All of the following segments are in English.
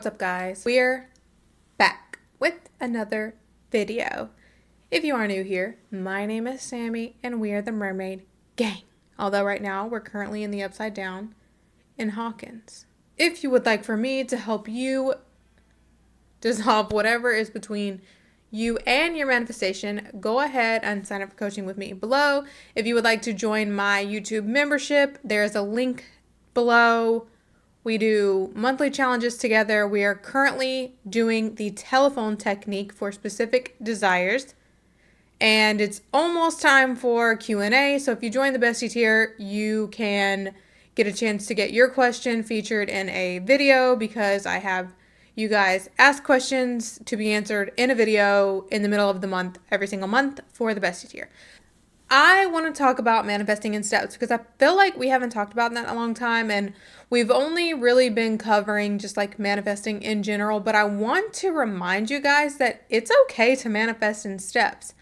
What's up, guys? We're back with another video. If you are new here, my name is Sammy and we are the Mermaid Gang. Although right now we're currently in the Upside Down in Hawkins. If you would like for me to help you dissolve whatever is between you and your manifestation, go ahead and sign up for coaching with me below. If you would like to join my YouTube membership, there's a link below. We do monthly challenges together. We are currently doing the telephone technique for specific desires. And it's almost time for Q&A. So if you join the Bestie tier, you can get a chance to get your question featured in a video, because I have you guys ask questions to be answered in a video in the middle of the month, every single month, for the Bestie tier. I want to talk about manifesting in steps because I feel like we haven't talked about that in a long time, and we've only really been covering just like manifesting in general, but I want to remind you guys that it's okay to manifest in steps.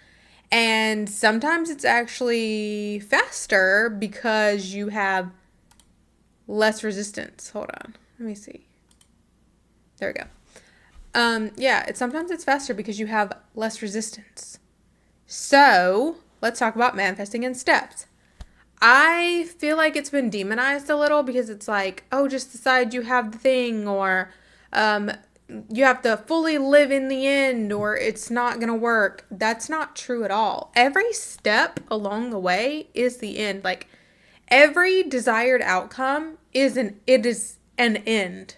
And sometimes it's actually faster because you have less resistance. Hold on. Let me see. There we go. Sometimes it's faster because you have less resistance. So let's talk about manifesting in steps. I feel like it's been demonized a little because it's like, oh, just decide you have the thing, or you have to fully live in the end, or it's not going to work. That's not true at all. Every step along the way is the end. Like, every desired outcome is an end.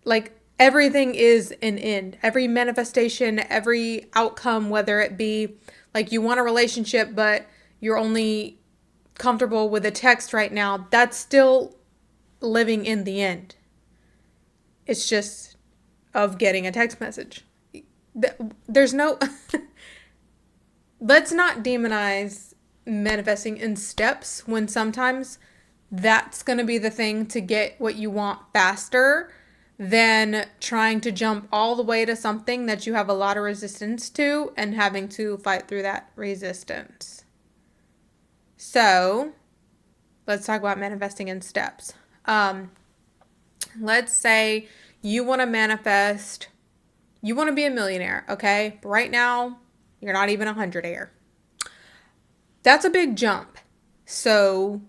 Like, everything is an end. Every manifestation, every outcome, whether it be like you want a relationship, but you're only comfortable with a text right now, that's still living in the end. It's just of getting a text message. There's no... Let's not demonize manifesting in steps when sometimes that's going to be the thing to get what you want faster than trying to jump all the way to something that you have a lot of resistance to and having to fight through that resistance. So, let's talk about manifesting in steps. Let's say you want to manifest, you want to be a millionaire, okay? But right now, you're not even 100-aire. That's a big jump. So,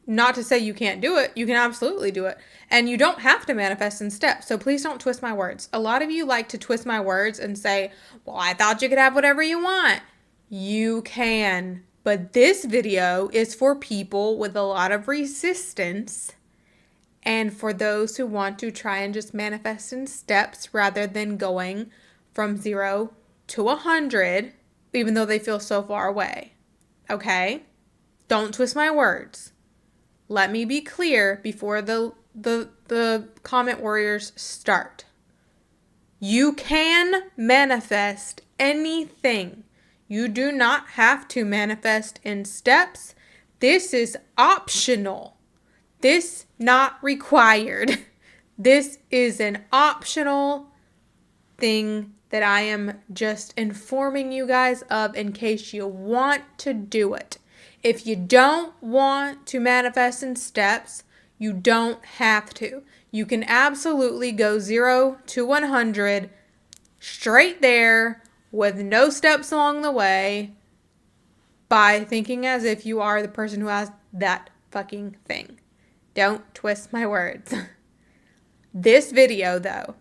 not to say you can't do it, you can absolutely do it. And you don't have to manifest in steps, so please don't twist my words. A lot of you like to twist my words and say, well, I thought you could have whatever you want. You can, but this video is for people with a lot of resistance and for those who want to try and just manifest in steps rather than going from 0 to 100, even though they feel so far away. Okay? Don't twist my words. Let me be clear before the comment warriors start. You can manifest anything. You do not have to manifest in steps. This is optional. This not required. This is an optional thing that I am just informing you guys of in case you want to do it. If you don't want to manifest in steps, you don't have to. You can absolutely go 0 to 100 straight there with no steps along the way by thinking as if you are the person who has that fucking thing. Don't twist my words. This video, though,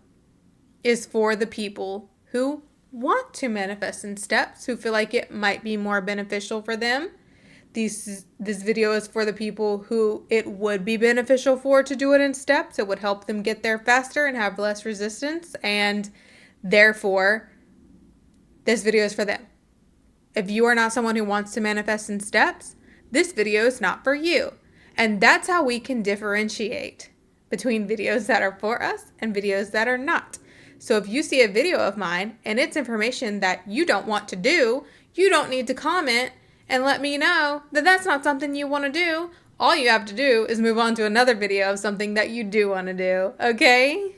is for the people who want to manifest in steps, who feel like it might be more beneficial for them. This video is for the people who it would be beneficial for to do it in steps. It would help them get there faster and have less resistance, and therefore, this video is for them. If you are not someone who wants to manifest in steps, this video is not for you. And that's how we can differentiate between videos that are for us and videos that are not. So if you see a video of mine and it's information that you don't want to do, you don't need to comment and let me know that that's not something you want to do. All you have to do is move on to another video of something that you do want to do, okay?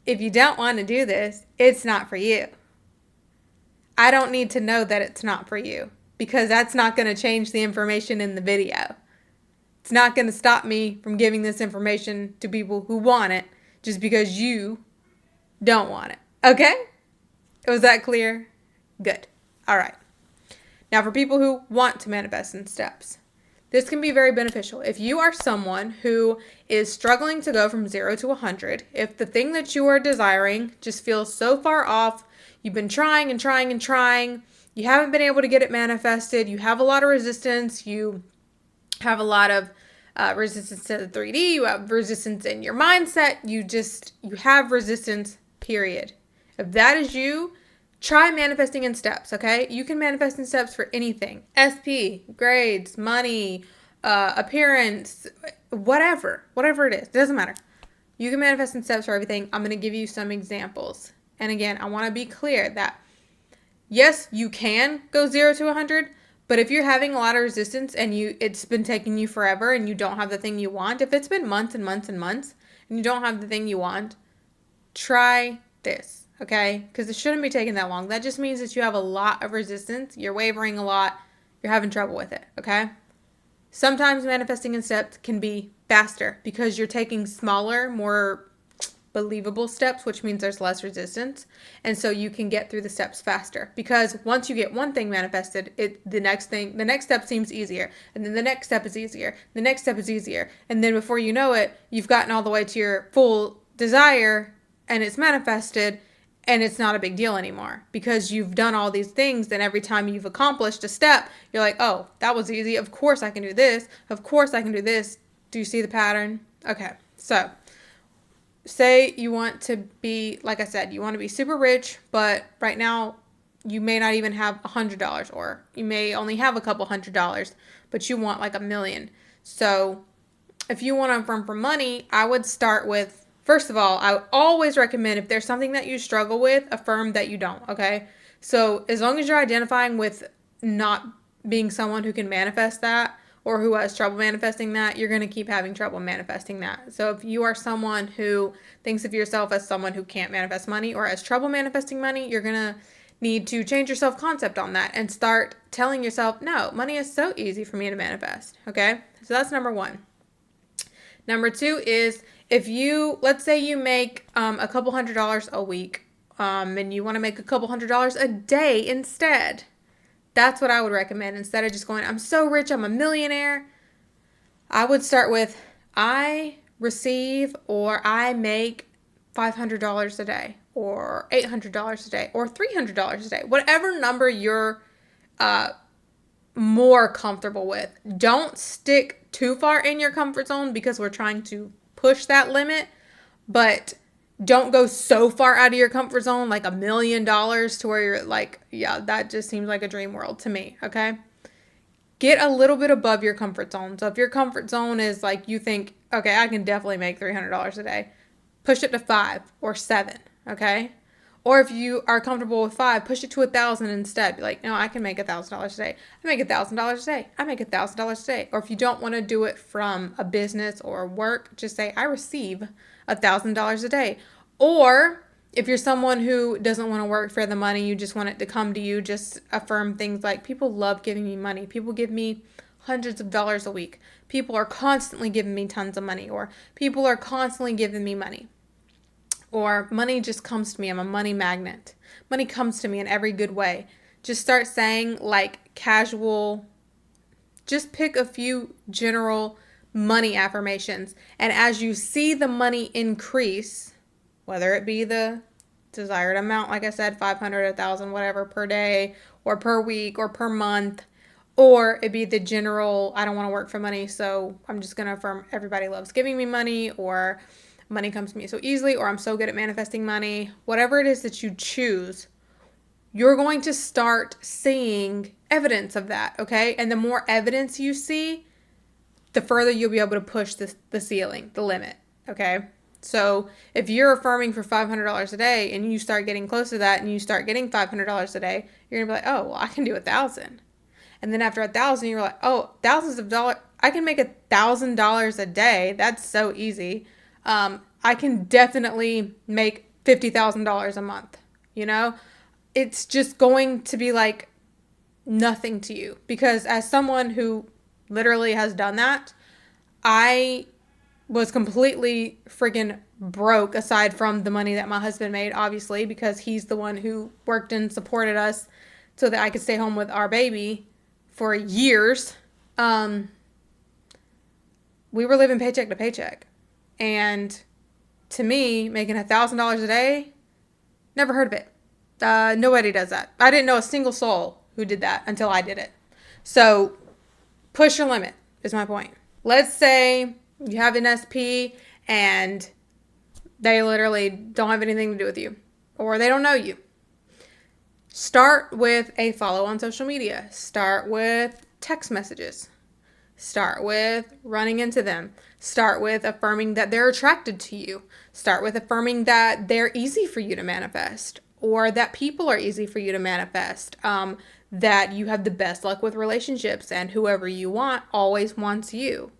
If you don't want to do this, it's not for you. I don't need to know that it's not for you, because that's not going to change the information in the video. It's not going to stop me from giving this information to people who want it just because you don't want it. Okay? Was that clear? Good. All right. Now, for people who want to manifest in steps, this can be very beneficial. If you are someone who is struggling to go from 0 to 100, if the thing that you are desiring just feels so far off, you've been trying and trying and trying, you haven't been able to get it manifested, you have a lot of resistance, you have a lot of resistance to the 3D, you have resistance in your mindset, you have resistance, period. If that is you, try manifesting in steps, okay? You can manifest in steps for anything. SP, grades, money, appearance, whatever it is. It doesn't matter. You can manifest in steps for everything. I'm going to give you some examples. And again, I want to be clear that yes, you can go 0 to 100, but if you're having a lot of resistance and it's been taking you forever and you don't have the thing you want, if it's been months and months and months and you don't have the thing you want, try this. Okay, because it shouldn't be taking that long. That just means that you have a lot of resistance. You're wavering a lot. You're having trouble with it. Okay. Sometimes manifesting in steps can be faster because you're taking smaller, more believable steps, which means there's less resistance. And so you can get through the steps faster because once you get one thing manifested, the next step seems easier. And then the next step is easier. The next step is easier. And then before you know it, you've gotten all the way to your full desire and it's manifested. And it's not a big deal anymore because you've done all these things. And every time you've accomplished a step, you're like, oh, that was easy. Of course I can do this. Of course I can do this. Do you see the pattern? Okay. So say you want to be, like I said, you want to be super rich, but right now you may not even have $100 or you may only have a couple $100, but you want like $1 million. So if you want to affirm for money, I would start with, first of all, I always recommend if there's something that you struggle with, affirm that you don't, okay? So as long as you're identifying with not being someone who can manifest that or who has trouble manifesting that, you're going to keep having trouble manifesting that. So if you are someone who thinks of yourself as someone who can't manifest money or has trouble manifesting money, you're going to need to change your self-concept on that and start telling yourself, no, money is so easy for me to manifest, okay? So that's number one. Number two is, if you, let's say you make a couple $100s a week and you want to make a couple $100s a day instead. That's what I would recommend. Instead of just going, I'm so rich, I'm a millionaire. I would start with, I receive or I make $500 a day or $800 a day or $300 a day. Whatever number you're more comfortable with. Don't stick too far in your comfort zone because we're trying to push that limit, but don't go so far out of your comfort zone, like $1 million to where you're like, yeah, that just seems like a dream world to me. Okay. Get a little bit above your comfort zone. So if your comfort zone is like, you think, okay, I can definitely make $300 a day, push it to 5 or 7. Okay. Or if you are comfortable with 5, push it to 1,000 instead. Be like, no, I can make $1,000 a day. I make $1,000 a day. I make $1,000 a day. Or if you don't want to do it from a business or work, just say, I receive $1,000 a day. Or if you're someone who doesn't want to work for the money, you just want it to come to you, just affirm things like, people love giving me money. People give me hundreds of dollars a week. People are constantly giving me tons of money. Or people are constantly giving me money. Or money just comes to me. I'm a money magnet. Money comes to me in every good way. Just start saying like casual, just pick a few general money affirmations. And as you see the money increase, whether it be the desired amount, like I said, 500, 1,000, whatever, per day or per week or per month, or it be the general, I don't want to work for money, so I'm just going to affirm everybody loves giving me money, or money comes to me so easily, or I'm so good at manifesting money. Whatever it is that you choose, you're going to start seeing evidence of that, okay? And the more evidence you see, the further you'll be able to push the ceiling, the limit, okay? So if you're affirming for $500 a day and you start getting close to that and you start getting $500 a day, you're going to be like, oh, well, I can do 1,000. And then after 1,000, you're like, oh, thousands of dollars, I can make $1,000 a day. That's so easy. I can definitely make $50,000 a month. You know, it's just going to be like nothing to you, because as someone who literally has done that, I was completely freaking broke, aside from the money that my husband made, obviously, because he's the one who worked and supported us so that I could stay home with our baby for years. We were living paycheck to paycheck. And to me, making $1,000 a day, never heard of it. Nobody does that. I didn't know a single soul who did that until I did it. So push your limit is my point. Let's say you have an SP and they literally don't have anything to do with you, or they don't know you. Start with a follow on social media. Start with text messages. Start with running into them. Start with affirming that they're attracted to you. Start with affirming that they're easy for you to manifest, or that people are easy for you to manifest. That you have the best luck with relationships and whoever you want always wants you.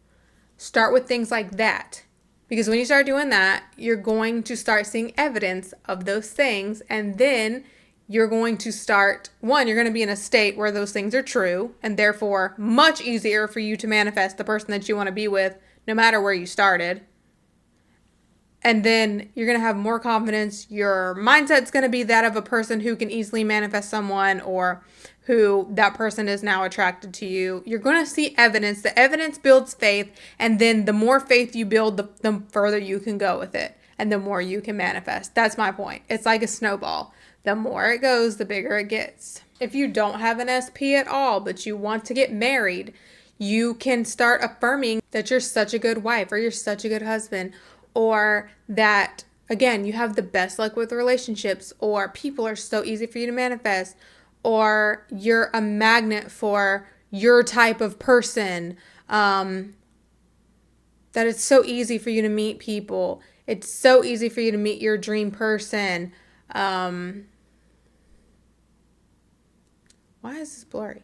Start with things like that. Because when you start doing that, you're going to start seeing evidence of those things, and then you're going to start, one, you're going to be in a state where those things are true, and therefore much easier for you to manifest the person that you want to be with, no matter where you started. And then you're going to have more confidence. Your mindset's going to be that of a person who can easily manifest someone, or who that person is now attracted to you. You're going to see evidence. The evidence builds faith. And then the more faith you build, the further you can go with it. And the more you can manifest. That's my point. It's like a snowball. The more it goes, the bigger it gets. If you don't have an SP at all, but you want to get married, you can start affirming that you're such a good wife, or you're such a good husband, or that, again, you have the best luck with relationships, or people are so easy for you to manifest, or you're a magnet for your type of person, that it's so easy for you to meet people. It's so easy for you to meet your dream person. Why is this blurry?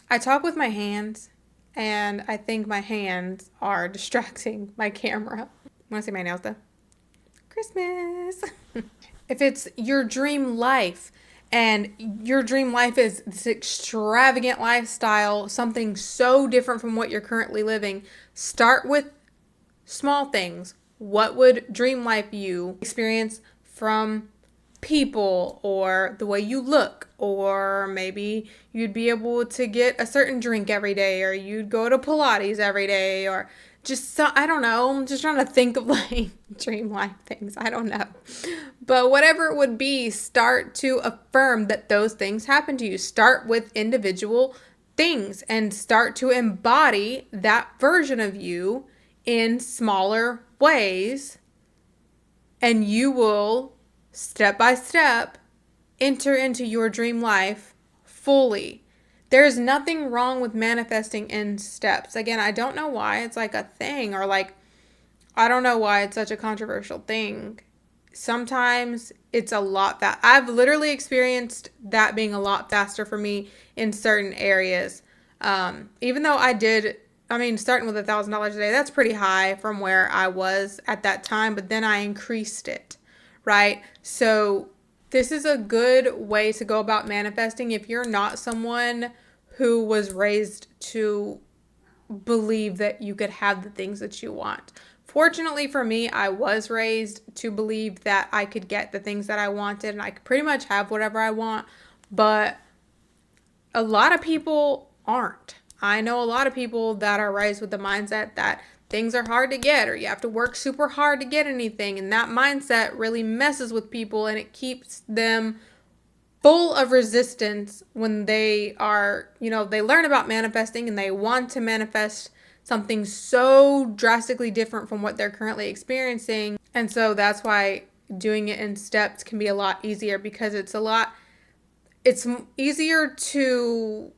I talk with my hands, and I think my hands are distracting my camera. Want to see my nails though? Christmas. If it's your dream life, and your dream life is this extravagant lifestyle, something so different from what you're currently living, start with small things. What would dream life you experience from people, or the way you look, or maybe you'd be able to get a certain drink every day, or you'd go to Pilates every day, or just, so, I don't know. I'm just trying to think of like dream life things. I don't know. But whatever it would be, start to affirm that those things happen to you. Start with individual things and start to embody that version of you in smaller ways, and you will step by step enter into your dream life fully. There's nothing wrong with manifesting in steps. Again, I don't know why it's like a thing, or like, I don't know why it's such a controversial thing. Sometimes it's a lot that I've literally experienced that being a lot faster for me in certain areas. Even though starting with $1,000 a day, that's pretty high from where I was at that time, but then I increased it, right? So this is a good way to go about manifesting if you're not someone who was raised to believe that you could have the things that you want. Fortunately for me, I was raised to believe that I could get the things that I wanted, and I could pretty much have whatever I want, but a lot of people aren't. I know a lot of people that are raised with the mindset that things are hard to get, or you have to work super hard to get anything. And that mindset really messes with people, and it keeps them full of resistance when they are, they learn about manifesting and they want to manifest something so drastically different from what they're currently experiencing. And so that's why doing it in steps can be a lot easier, because it's easier to,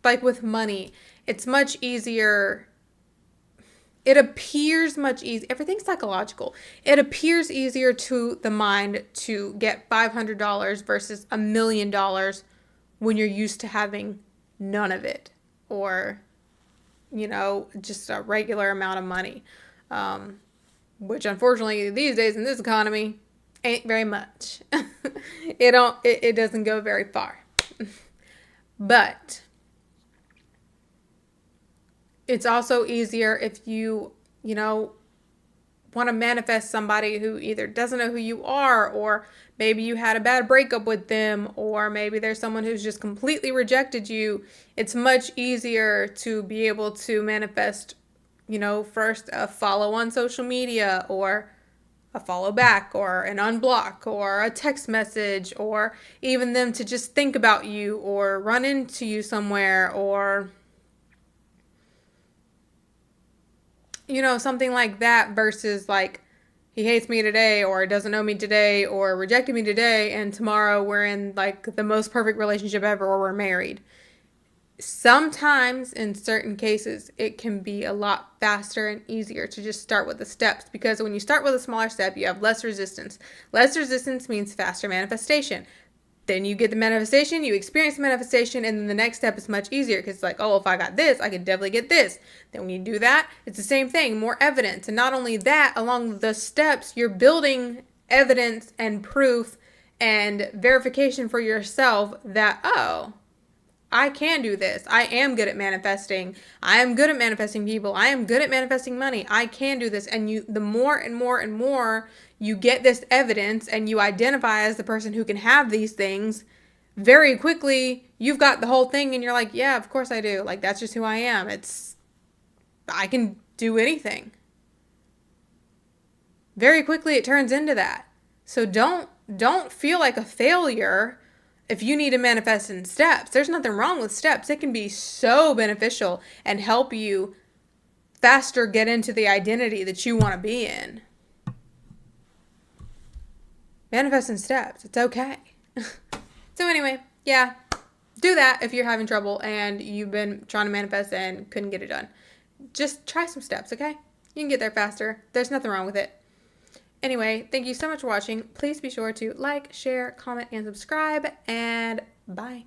like with money, it's much easier. It appears much easier. Everything's psychological. It appears easier to the mind to get $500 versus $1 million when you're used to having none of it, or, just a regular amount of money, which unfortunately these days in this economy ain't very much. It doesn't go very far. But It's also easier if you know, want to manifest somebody who either doesn't know who you are, or maybe you had a bad breakup with them, or maybe there's someone who's just completely rejected you. It's much easier to be able to manifest, first a follow on social media, or a follow back, or an unblock, or a text message, or even them to just think about you or run into you somewhere, or something like that, versus like he hates me today or doesn't know me today or rejected me today and tomorrow we're in like the most perfect relationship ever or we're married. Sometimes in certain cases it can be a lot faster and easier to just start with the steps, because when you start with a smaller step you have less resistance. Less resistance means faster manifestation. Then you get the manifestation, you experience the manifestation, and then the next step is much easier because it's like, oh, if I got this, I could definitely get this. Then when you do that, it's the same thing, more evidence. And not only that, along the steps, you're building evidence and proof and verification for yourself that, oh, I can do this. I am good at manifesting. I am good at manifesting people. I am good at manifesting money. I can do this. And the more and more and more you get this evidence and you identify as the person who can have these things, very quickly you've got the whole thing and you're like, yeah, of course I do. Like, that's just who I am. I can do anything. Very quickly it turns into that. So don't feel like a failure if you need to manifest in steps. There's nothing wrong with steps. It can be so beneficial and help you faster get into the identity that you want to be in. Manifest in steps. It's okay. So anyway, yeah, do that if you're having trouble and you've been trying to manifest and couldn't get it done. Just try some steps, okay? You can get there faster. There's nothing wrong with it. Anyway, thank you so much for watching. Please be sure to like, share, comment, and subscribe, and bye.